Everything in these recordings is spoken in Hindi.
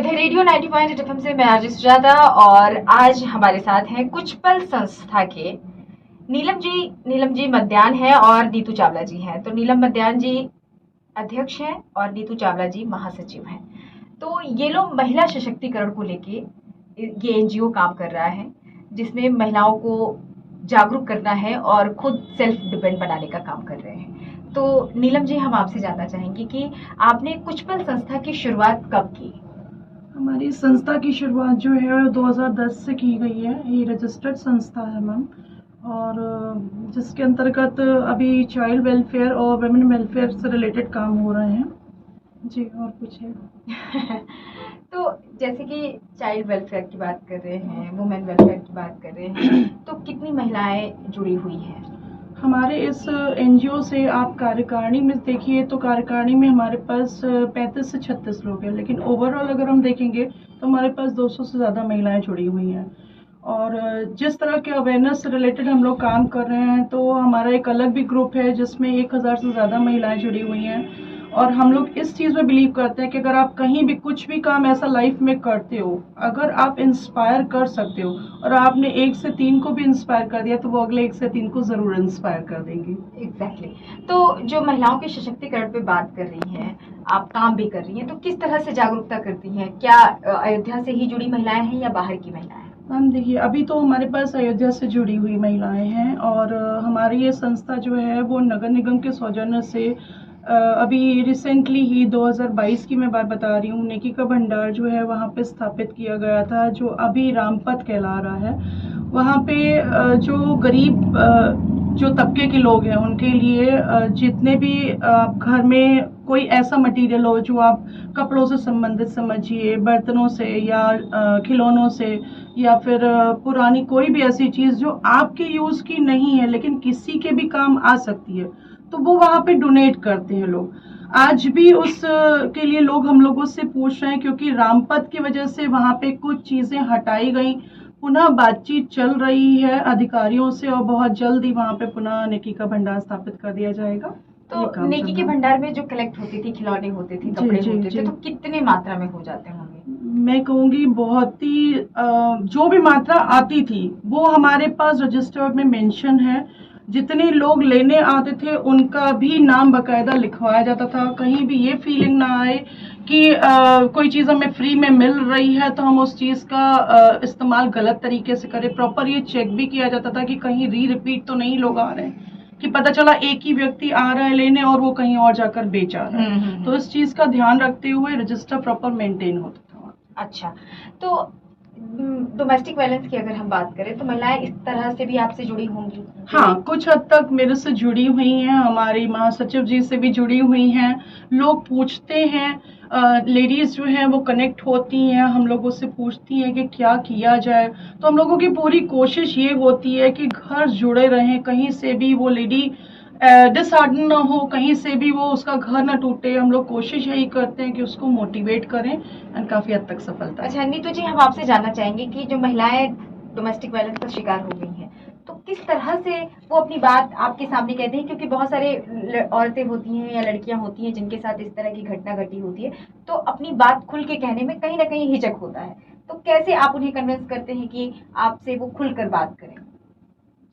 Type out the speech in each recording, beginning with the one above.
इधर रेडियो 90.8 एफएम से मैं आरजे सुजाता और आज हमारे साथ हैं कुछ पल संस्था के नीलम जी मध्यान है और नीतू चावला जी हैं। तो नीलम मध्यान जी अध्यक्ष हैं और नीतू चावला जी महासचिव हैं। तो ये लोग महिला सशक्तिकरण को लेके ये एनजीओ काम कर रहा है, जिसमें महिलाओं को जागरूक करना है और खुद सेल्फ डिपेंड बनाने का काम कर रहे हैं। तो नीलम जी, हम आपसे जानना चाहेंगे कि आपने कुछ पल संस्था की शुरुआत कब की? हमारी संस्था की शुरुआत जो है 2010 से की गई है। ये रजिस्टर्ड संस्था है मैम, और जिसके अंतर्गत अभी चाइल्ड वेलफेयर और वुमेन वेलफेयर से रिलेटेड काम हो रहे हैं जी। और कुछ है तो जैसे कि चाइल्ड वेलफेयर की बात कर रहे हैं, वुमेन वेलफेयर की बात कर रहे हैं, तो कितनी महिलाएं जुड़ी हुई हैं हमारे इस एनजीओ से? आप कार्यकारिणी में देखिए तो कार्यकारिणी में हमारे पास 35 से 36 लोग हैं, लेकिन ओवरऑल अगर हम देखेंगे तो हमारे पास 200 से ज़्यादा महिलाएं जुड़ी हुई हैं। और जिस तरह के अवेयरनेस से रिलेटेड हम लोग काम कर रहे हैं, तो हमारा एक अलग भी ग्रुप है जिसमें 1000 से ज़्यादा महिलाएं जुड़ी हुई हैं। और हम लोग इस चीज़ में बिलीव करते हैं कि अगर आप कहीं भी कुछ भी काम ऐसा लाइफ में करते हो, अगर आप इंस्पायर कर सकते हो और आपने 1 से 3 को भी इंस्पायर कर दिया, तो वो अगले 1 से 3 को ज़रूर इंस्पायर कर देंगे। एग्जैक्टली। तो जो महिलाओं के सशक्तिकरण पे बात कर रही हैं, आप काम भी कर रही हैं, तो किस तरह से जागरूकता करती हैं? क्या अयोध्या से ही जुड़ी महिलाएं हैं या बाहर की महिलाएं? मैम देखिए, अभी तो हमारे पास अयोध्या से जुड़ी हुई महिलाएं हैं, और हमारी ये संस्था जो है वो नगर निगम के सौजन्य से अभी रिसेंटली ही 2022 की मैं बात बता रही हूँ, नेकी का भंडार जो है वहाँ पे स्थापित किया गया था, जो अभी रामपथ कहला रहा है। वहाँ पे जो गरीब जो तबके के लोग हैं उनके लिए जितने भी घर में कोई ऐसा मटेरियल हो जो आप कपड़ों से संबंधित समझिए, बर्तनों से या खिलौनों से, या फिर पुरानी कोई भी ऐसी चीज़ जो आपके यूज़ की नहीं है लेकिन किसी के भी काम आ सकती है, तो वो वहाँ पे डोनेट करते हैं लोग। आज भी उस के लिए लोग हम लोगों से पूछ रहे हैं, क्योंकि रामपथ की वजह से वहाँ पे कुछ चीज़ें हटाई गई। पुनः बातचीत चल रही है अधिकारियों से, और बहुत जल्द ही वहाँ पे पुनः नेकी का भंडार स्थापित कर दिया जाएगा। तो नेकी के भंडार में जो कलेक्ट होती थी, खिलौने होते थे, कपड़े होते थे, तो कितने मात्रा में हो जाते होंगे? मैं कहूँगी बहुत ही जो भी मात्रा आती थी वो हमारे पास रजिस्टर्ड में मेंशन है। जितने लोग लेने आते थे उनका भी नाम बकायदा लिखवाया जाता था। कहीं भी ये फीलिंग ना आए कि कोई चीज़ हमें फ्री में मिल रही है तो हम उस चीज़ का इस्तेमाल गलत तरीके से करें। प्रॉपर ये चेक भी किया जाता था कि कहीं रिपीट तो नहीं लोग आ रहे हैं, कि पता चला एक ही व्यक्ति आ रहा है लेने और वो कहीं और जाकर बेच आ रहा है। तो इस चीज़ का ध्यान रखते हुए रजिस्टर प्रॉपर मेंटेन होता था। अच्छा, तो डोमेस्टिक वायलेंस की अगर हम बात करें तो महिलाएं इस तरह से भी आपसे जुड़ी होंगी? हाँ, कुछ हद तक मेरे से जुड़ी हुई हैं, हमारी महासचिव जी से भी जुड़ी हुई हैं। लोग पूछते हैं, लेडीज जो हैं वो कनेक्ट होती हैं, हम लोगों से पूछती हैं कि क्या किया जाए। तो हम लोगों की पूरी कोशिश ये होती है कि घर जुड़े रहें, कहीं से भी वो लेडी डिसहार्डन ना हो, कहीं से भी वो उसका घर ना टूटे। हम लोग कोशिश यही करते हैं कि उसको मोटिवेट करें, एंड काफी हद तक सफलता। अच्छा नीतू जी, हम आपसे जानना चाहेंगे कि जो महिलाएं डोमेस्टिक वायलेंस का शिकार हो गई हैं, तो किस तरह से वो अपनी बात आपके सामने कहते हैं? क्योंकि बहुत सारे औरतें होती हैं या लड़कियां होती हैं जिनके साथ इस तरह की घटना घटी होती है, तो अपनी बात खुल के कहने में कहीं ना कहीं हिचक होता है। तो कैसे आप उन्हें कन्विंस करते हैं कि आपसे वो खुलकर बात करें?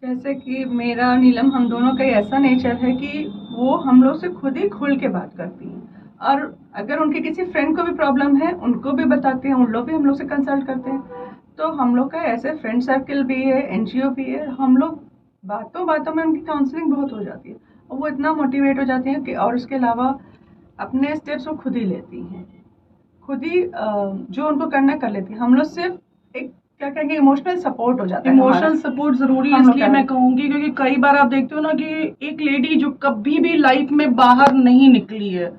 जैसे कि मेरा नीलम, हम दोनों का ऐसा नेचर है कि वो हम लोग से खुद ही खुल के बात करती हैं, और अगर उनके किसी फ्रेंड को भी प्रॉब्लम है उनको भी बताते हैं, उन लोग भी हम लोग से कंसल्ट करते हैं। तो हम लोग का ऐसे फ्रेंड सर्कल भी है, एनजीओ भी है। हम लोग बातों बातों में उनकी काउंसलिंग बहुत हो जाती है और वो इतना मोटिवेट हो जाती हैं कि, और उसके अलावा अपने स्टेप्स वो खुद ही लेती हैं, खुद ही जो उनको करना कर लेती हैं। हम लोग सिर्फ एक क्या कहेंगे, इमोशनल सपोर्ट हो जाता है। इमोशनल सपोर्ट जरूरी है, इसलिए मैं कहूंगी, क्योंकि कई बार आप देखते हो ना कि एक लेडी जो कभी भी लाइफ में बाहर नहीं निकली है,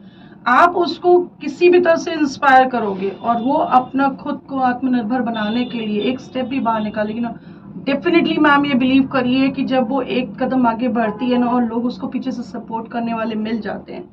आप उसको किसी भी तरह से इंस्पायर करोगे और वो अपना खुद को आत्मनिर्भर बनाने के लिए एक स्टेप भी बाहर निकालेगी ना, डेफिनेटली मैम ये बिलीव करिए कि जब वो एक कदम आगे बढ़ती है ना और लोग उसको पीछे से सपोर्ट करने वाले मिल जाते हैं,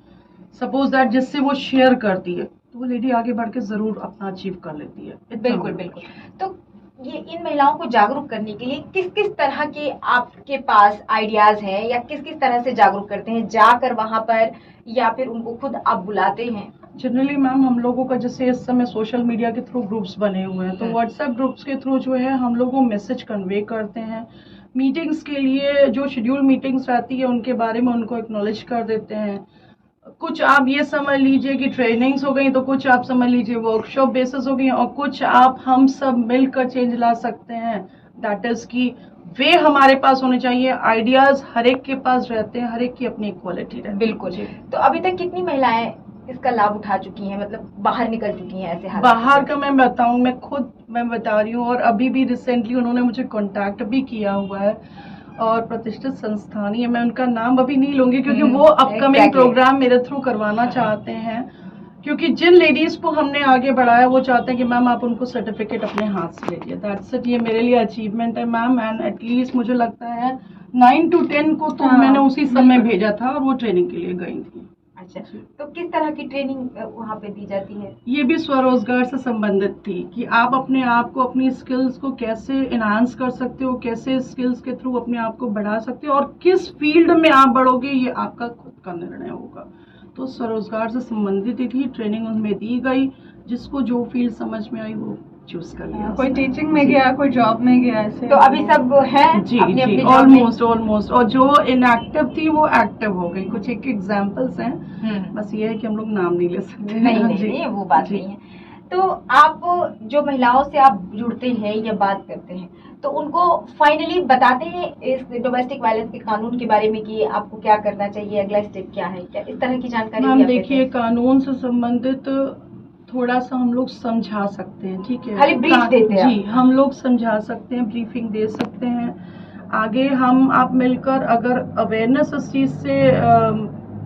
सपोज दैट जिससे वो शेयर करती है, तो वो लेडी आगे बढ़ के जरूर अपना अचीव कर लेती है। बिल्कुल बिल्कुल। तो ये इन महिलाओं को जागरूक करने के लिए किस किस तरह के आपके पास आइडियाज हैं, या किस किस तरह से जागरूक करते हैं? जाकर वहां पर, या फिर उनको खुद आप बुलाते हैं? जनरली मैम हम लोगों का जैसे इस समय सोशल मीडिया के थ्रू ग्रुप्स बने हुए हैं, तो व्हाट्सएप ग्रुप्स के थ्रू जो है हम लोग वो मैसेज कन्वे करते हैं। मीटिंग्स के लिए जो शेड्यूल मीटिंग्स रहती है उनके बारे में उनको एक्नॉलेज कर देते हैं। कुछ आप ये समझ लीजिए कि ट्रेनिंग्स हो गई, तो कुछ आप समझ लीजिए वर्कशॉप बेसिस हो गई, और कुछ आप हम सब मिलकर चेंज ला सकते हैं। दैट इज की वे हमारे पास होने चाहिए, आइडियाज हर एक के पास रहते हैं, हर एक की अपनी इक्वालिटी रहती है। बिल्कुल। तो अभी तक कितनी महिलाएं इसका लाभ उठा चुकी हैं, मतलब बाहर निकल चुकी हैं ऐसे हालात बाहर से? का मैं बताऊं, मैं बता रही हूँ, और अभी भी रिसेंटली उन्होंने मुझे कांटेक्ट भी किया हुआ है, और प्रतिष्ठित संस्थान ही है, मैं उनका नाम अभी नहीं लूंगी क्योंकि वो अपकमिंग exactly. प्रोग्राम मेरे थ्रू करवाना चाहते हैं। क्योंकि जिन लेडीज को हमने आगे बढ़ाया वो चाहते हैं कि मैम आप उनको सर्टिफिकेट अपने हाथ से ले लीजिए। दैट्स इट, ये मेरे लिए अचीवमेंट है मैम, एंड एटलीस्ट मुझे लगता है 9 to 10 को तो मैंने उसी समय भेजा था और वो ट्रेनिंग के लिए गई थी। अच्छा, तो किस तरह की ट्रेनिंग वहाँ पे दी जाती है? ये भी स्वरोजगार से संबंधित थी कि आप अपने आप को, अपनी स्किल्स को कैसे इनहांस कर सकते हो, कैसे स्किल्स के थ्रू अपने आप को बढ़ा सकते हो, और किस फील्ड में आप बढ़ोगे ये आपका खुद का निर्णय होगा। तो स्वरोजगार से संबंधित ही थी, ट्रेनिंग उनमें दी गई, जिसको जो फील्ड समझ में आई वो चूज कर लिया। कोई टीचिंग में गया, कोई जॉब में गया, ऐसे। तो अभी सब है जी अपनी अपनी जी, जॉब में? ऑलमोस्ट, और जो इनएक्टिव थी वो एक्टिव हो गई। कुछ एक एग्जांपल्स हैं, बस ये है कि हम लोग नाम नहीं ले सकते। नहीं, वो बात नहीं है। तो आप जो महिलाओं से आप जुड़ते हैं या बात करते हैं, तो उनको फाइनली बताते हैं इस डोमेस्टिक वायलेंस के कानून के बारे में कि आपको क्या करना चाहिए, अगला स्टेप क्या है, क्या इस तरह की जानकारी? मैम देखिए, कानून से संबंधित थोड़ा सा हम लोग समझा सकते हैं, ठीक है, खाली ब्रीफ देते हैं जी, हम लोग समझा सकते हैं, ब्रीफिंग दे सकते हैं। आगे हम आप मिलकर अगर अवेयरनेस इस चीज से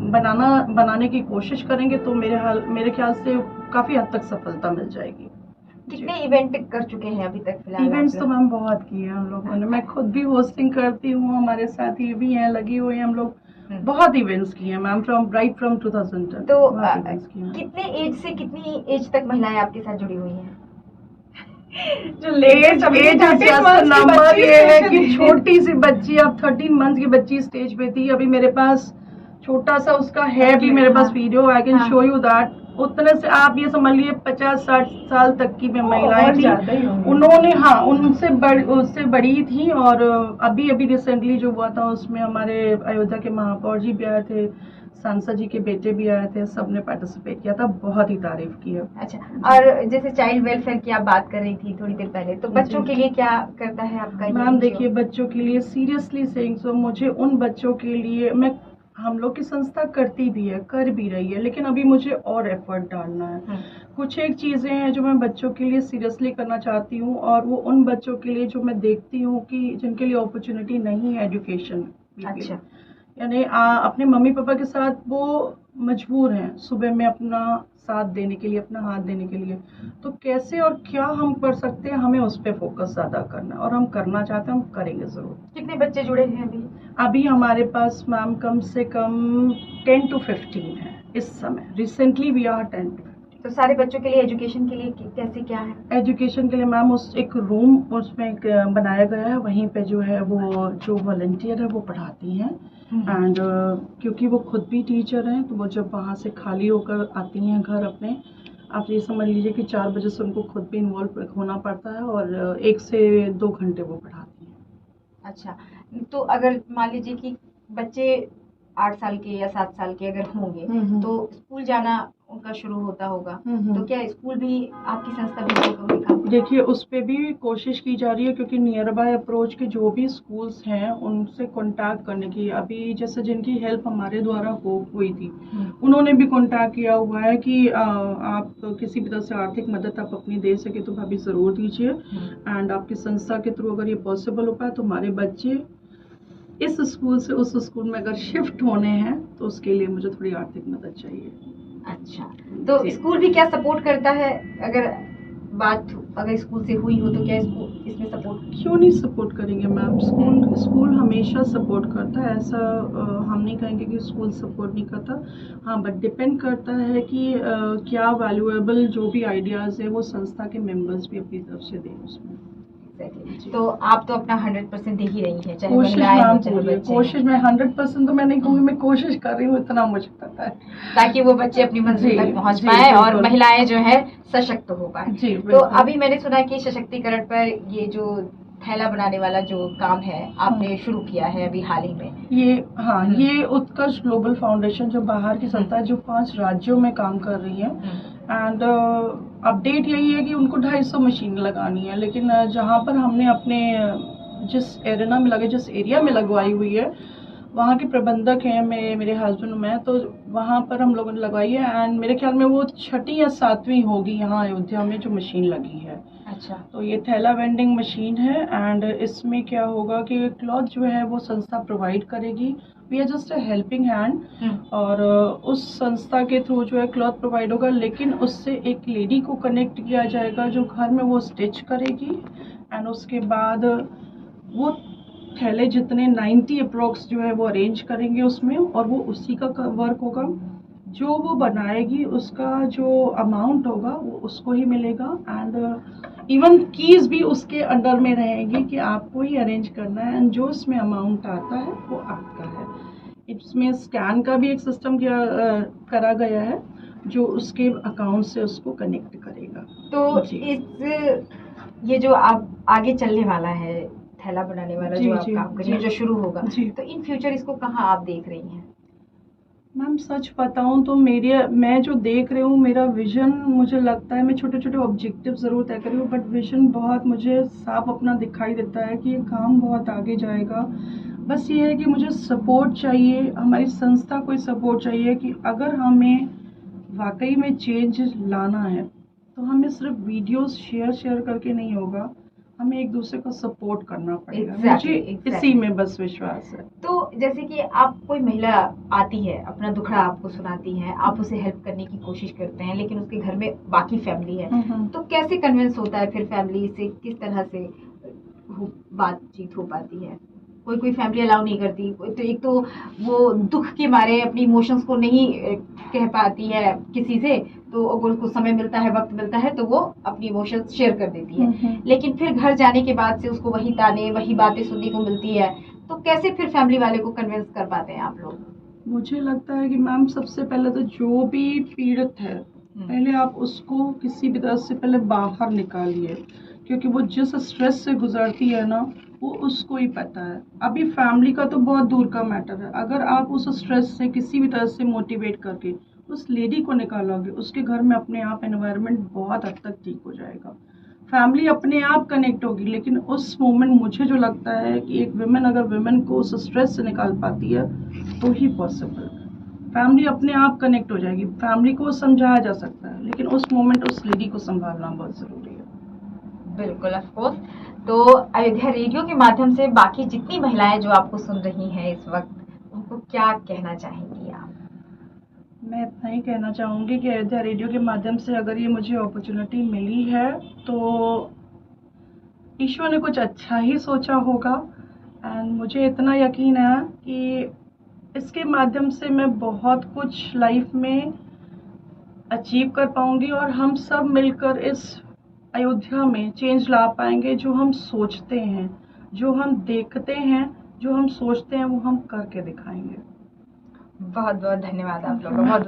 बनाने की कोशिश करेंगे तो मेरे ख्याल से काफी हद तक सफलता मिल जाएगी। कितने इवेंट कर चुके हैं अभी तक फिलहाल? इवेंट्स तो मैम बहुत किए हैं हम लोगों ने, मैं खुद भी होस्टिंग करती हूँ, हमारे साथी भी हैं लगी हुई हैं, हम लोग बहुत इवेंट्स किए हैं मैम, फ्रॉम 2010। तो events किए हैं। कितने एज से कितनी एज तक महिलाएं आपके साथ जुड़ी हुई हैं? जो एज नंबर ये है कि छोटी सी बच्ची, अब 13 मंथ की बच्ची स्टेज पे थी, अभी मेरे पास छोटा सा उसका है भी मेरे पास video, I can show you that. उतने से आप ये समझ लिए 50-60 साल तक की महिलाएं थी, उन्होंने उससे बड़ी थी, और अभी रिसेंटली जो हुआ था उसमें हमारे अयोध्या के महापौर जी भी आए थे, सांसद जी के बेटे भी आए थे, सबने पार्टिसिपेट किया था, बहुत ही तारीफ की है। अच्छा, और जैसे चाइल्ड वेलफेयर की आप बात कर रही थी थोड़ी देर पहले, तो बच्चों के लिए क्या करता है आपका ये? मैम देखिए, बच्चों के लिए सीरियसली सेइंग सो, मुझे उन बच्चों के लिए हम लोग की संस्था करती भी है, कर भी रही है, लेकिन अभी मुझे और एफर्ट डालना है। कुछ एक चीजें हैं जो मैं बच्चों के लिए सीरियसली करना चाहती हूँ, और वो उन बच्चों के लिए जो मैं देखती हूँ कि जिनके लिए अपॉर्चुनिटी नहीं है एजुकेशन। अच्छा, यानी अपने मम्मी पापा के साथ वो मजबूर हैं सुबह में अपना साथ देने के लिए, अपना हाथ देने के लिए, तो कैसे और क्या हम कर सकते हैं, हमें उस पर फोकस ज्यादा करना है, और हम करना चाहते हैं, हम करेंगे जरूर। कितने बच्चे जुड़े हैं अभी हमारे पास मैम कम से कम 10 to 15 है इस समय, रिसेंटली वी आर 10 to 15। तो सारे बच्चों के लिए एजुकेशन के लिए कैसे क्या है? एजुकेशन के लिए मैम उस एक रूम उसमें बनाया गया है, वहीं पे जो है वो जो वॉलंटियर है वो पढ़ाती हैं, एंड क्योंकि वो खुद भी टीचर हैं, तो वो जब वहाँ से खाली होकर आती हैं घर अपने, आप ये समझ लीजिए कि 4 बजे से उनको खुद भी इन्वॉल्व होना पड़ता है, और 1 से 2 घंटे वो पढ़ाती हैं। अच्छा, तो अगर मान लीजिए कि बच्चे 8 साल के या 7 साल के अगर होंगे, तो स्कूल जाना उनका शुरू होता होगा, तो क्या स्कूल भी आपकी संस्था भी होगा? देखिए, उस पे भी कोशिश की जा रही है, क्योंकि नियर बाय अप्रोच के जो भी स्कूल्स हैं उनसे कांटेक्ट करने की, अभी जैसे जिनकी हेल्प हमारे द्वारा हुई थी, उन्होंने भी कांटेक्ट किया हुआ है कि आप किसी भी तरह से आर्थिक मदद आप अपनी दे सके तो भाभी जरूर दीजिए, एंड आपकी संस्था के थ्रू अगर ये पॉसिबल हो पाए तो हमारे बच्चे इस स्कूल से उस स्कूल में अगर शिफ्ट होने हैं तो उसके लिए मुझे थोड़ी आर्थिक मदद चाहिए। अच्छा, तो स्कूल भी क्या सपोर्ट करता है? अगर स्कूल से हुई हो तो क्या स्कूल इसमें सपोर्ट? क्यों नहीं सपोर्ट करेंगे मैम, स्कूल हमेशा सपोर्ट करता है, ऐसा हम नहीं कहेंगे कि स्कूल सपोर्ट नहीं करता। हाँ, बट डिपेंड करता है कि क्या वैल्यूएबल जो भी आइडियाज़ है वो संस्था के मेंबर्स भी अपनी तरफ से दें उसमें। एग्जैक्टली। तो आप तो अपना 100% दे ही रही हैं, चाहे कोशिश महिलाएं मैम हो चाहे पूरी है, बच्चे कोशिश हैं, मैं 100% तो मैं नहीं कहूँगी, मैं कोशिश कर रही हूँ, इतना मुझे पता है। ताकि वो बच्चे अपनी मंजिल जी, तक पहुंच जी, पाए और बिल्कुल। महिलाएं जो है सशक्त हो पाए। जी, तो बिल्कुल। अभी मैंने सुना कि सशक्तिकरण पर ये जो थैला बनाने वाला जो काम है आपने शुरू किया है अभी हाल ही में। ये हाँ, ये उत्कर्ष ग्लोबल फाउंडेशन जो बाहर की संस्था है, जो 5 राज्यों में काम कर रही है, एंड अपडेट यही है कि उनको 250 मशीन लगानी है, लेकिन जहाँ पर हमने अपने जिस एरिना में लगे, जिस एरिया में लगवाई हुई है, वहाँ के प्रबंधक हैं मेरे हस्बैंड, मैं, तो वहाँ पर हम लोगों ने लगवाई है, एंड मेरे ख्याल में वो 6ठी या 7वीं होगी यहाँ अयोध्या में जो मशीन लगी है। अच्छा। तो ये थैला वेंडिंग मशीन है, एंड इसमें क्या होगा कि क्लॉथ जो है वो संस्था प्रोवाइड करेगी, we are just a helping hand, और उस संस्था के थ्रू जो है क्लॉथ प्रोवाइड होगा, लेकिन उससे एक लेडी को कनेक्ट किया जाएगा जो घर में वो स्टिच करेगी, एंड उसके बाद वो थैले जितने 90 अप्रोक्स जो है वो अरेंज करेंगे उसमें, और वो उसी का वर्क होगा, जो वो बनाएगी उसका जो अमाउंट होगा वो उसको ही मिलेगा, एंड इवन कीज भी उसके अंडर में रहेगी कि आपको ही अरेंज करना है, एंड जो उसमें अमाउंट आता है वो आपका है। इसमें स्कैन का भी एक सिस्टम करा गया है जो उसके अकाउंट से उसको कनेक्ट करेगा। तो जी। ये जो आप आगे चलने वाला है थैला बनाने वाला जी, जो आप जी, काम कर रही हैं, जी। जो शुरू होगा, जी। तो इन फ्यूचर इसको कहाँ आप देख रही हैं? मैम सच बताऊं तो मैं जो देख रही हूँ, मेरा विजन, मुझे लगता है मैं छोटे छोटे ऑब्जेक्टिव ज़रूर तय करी हूँ, बट विजन बहुत मुझे साफ अपना दिखाई देता है कि ये काम बहुत आगे जाएगा। बस ये है कि मुझे सपोर्ट चाहिए, हमारी संस्था को सपोर्ट चाहिए कि अगर हमें वाकई में चेंज लाना है तो हमें सिर्फ वीडियोस शेयर करके नहीं होगा, हमें एक दूसरे को सपोर्ट करना पड़ेगा। मुझे इसी में बस विश्वास है। तो जैसे कि आप कोई महिला आती है, अपना दुखड़ा आपको सुनाती है, आप उसे हेल्प करने की कोशिश करते हैं, लेकिन उसके घर में बाकी फैमिली है, तो कैसे कन्विंस होता है फिर फैमिली से, किस तरह से बातचीत हो पाती है? कोई फैमिली अलाउ नहीं करती, तो एक तो वो दुख के मारे अपनी इमोशंस को नहीं कह पाती है किसी से, तो अगर उसको समय मिलता है, वक्त मिलता है, तो वो अपनी इमोशंस शेयर कर देती है, लेकिन फिर घर जाने के बाद से उसको वही ताने, वही बातें सुनने को मिलती है, तो कैसे फिर फैमिली वाले को कन्विंस कर पाते हैं आप लोग? मुझे लगता है कि मैम सबसे पहले तो जो भी पीड़ित है, पहले आप उसको किसी भी तरह से पहले बाहर निकालिए, क्योंकि वो जिस स्ट्रेस से गुजरती है ना, वो उसको ही पता है। अभी फैमिली का तो बहुत दूर का मैटर है, अगर आप उस स्ट्रेस से किसी भी तरह से मोटिवेट करके उस लेडी को निकालोगे, उसके घर में अपने आप एनवायरनमेंट बहुत हद तक ठीक हो जाएगा, फैमिली अपने आप कनेक्ट होगी। लेकिन उस मोमेंट मुझे जो लगता है कि एक विमेन अगर विमेन को उस स्ट्रेस से निकाल पाती है तो ही पॉसिबल, फैमिली अपने आप कनेक्ट हो जाएगी। फैमिली को समझाया जा सकता है, लेकिन उस मोमेंट उस लेडी को संभालना बहुत ज़रूरी है। बिल्कुल, ऑफ कोर्स। तो अयोध्या रेडियो के माध्यम से बाकी जितनी महिलाएं जो आपको सुन रही हैं इस वक्त, उनको क्या कहना चाहेंगी आप? मैं इतना ही कहना चाहूँगी कि अयोध्या रेडियो के माध्यम से अगर ये मुझे अपॉर्चुनिटी मिली है तो ईश्वर ने कुछ अच्छा ही सोचा होगा, एंड मुझे इतना यकीन है कि इसके माध्यम से मैं बहुत कुछ लाइफ में अचीव कर पाऊंगी, और हम सब मिलकर इस अयोध्या में चेंज ला पाएंगे। जो हम सोचते हैं, जो हम देखते हैं, जो हम सोचते हैं, वो हम करके दिखाएंगे। बहुत बहुत धन्यवाद आप लोगों का। बहुत